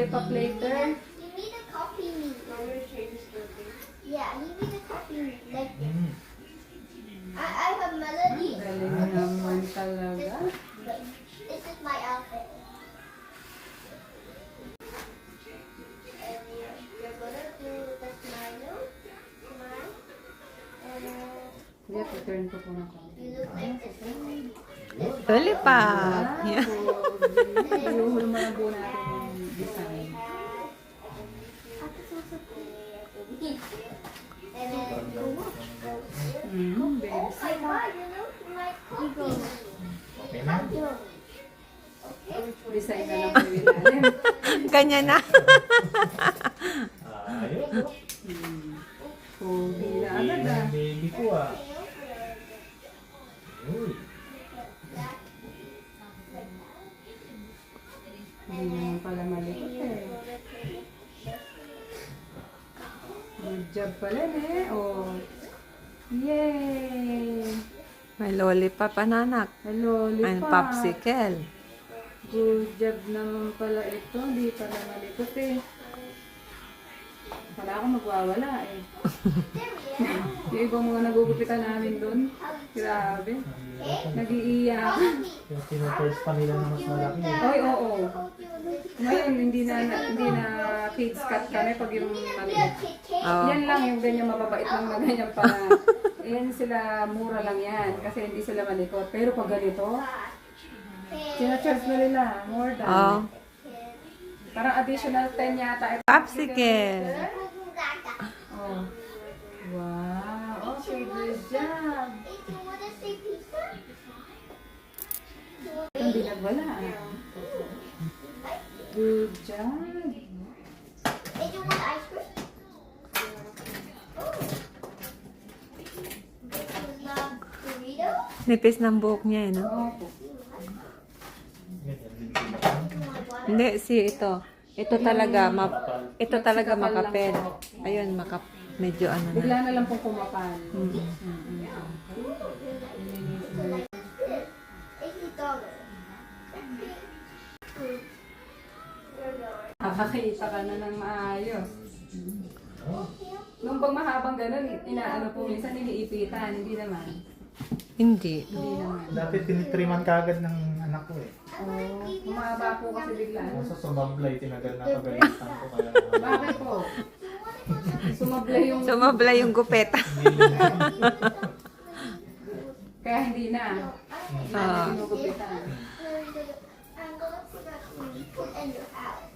lollipop later. You need a coffee meat. Yeah, you need a coffee meat. Like this. I have melody. Galing naman talaga. This is my outfit. And you're gonna do the smile. Smile. And Yeah, turn ko po na ko. you look like this. Lollipop. Yeah. Iuhul mo na po natin yung design. And then go up. Baby. Oh my god, you look like coffee. Okay na? Design na lang po yung ilalim. Ganyan na. Ayun. Pogi na Hindi agad na ah. baby ko ah. Uy. Hindi naman pala malikot eh. Good job pala eh. Oh. Yay! May lollipop, ananak. Hello, May lipa. popsicle. Good job naman pala ito. Hindi pala malikot eh. Wala akong magwawala eh. Yung ibang mga nagugupitan namin doon. Grabe. Nag-iiyak. Yung tinuturs pa nila na mas malaki eh. Oy, oo. Ngayon, hindi na kids cut kami pag yung maliit. Oh. Yan lang yung ganyan mababait lang na ganyan para. Yan sila, mura lang yan. Kasi hindi sila malikot. Pero pag ganito, sinacharge na nila. More than. Oh. Parang additional 10 yata. Popsicle. Oh. Wow. Okay, good job. Hindi nagwala ah. Good job. Hey, do you want ice cream? Oh. This is the burrito. Nipis ng buhok niya, eh, no? Opo. Ganyan din sila. Hindi, ito. Ito talaga makapel. Ayun, medyo ano na. Bigla na lang pong kumapal. Nakakita ka na ng maayos. Nung bang mahabang ganun, inaano po minsan iniipitan, hindi naman. Hindi. Hindi naman. Dati tinitriman kagad ng anak ko eh. Oh, humaba po kasi bigla. Nasa sumablay, tinagal na pagalitan ko kaya. Bakit po? Sumablay yung... Sumabla yung gupeta. Kaya hindi na. Ah. Ginugupitan. I'm gonna put that in your house.